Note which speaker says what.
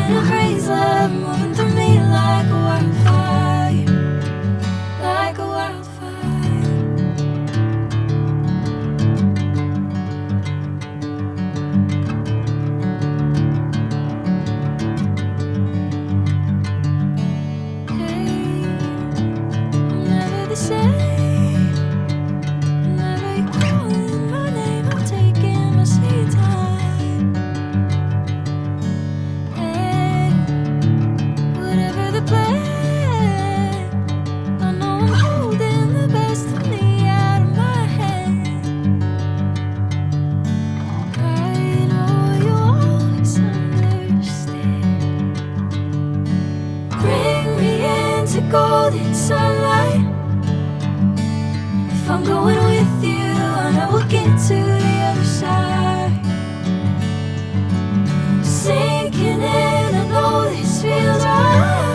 Speaker 1: in a crazy love, moving through me like a wildfire, like a wildfire. Hey, I'm never the same. Whenever you're calling my name, I'm taking my sweet time. Hey, whatever the plan, I know I'm holding the best of me out of my hand. I know you'll always understand. Bring me into golden sunlight. If I'm going with you, I know we'll get to the other side. Sinking in, I know this feels right.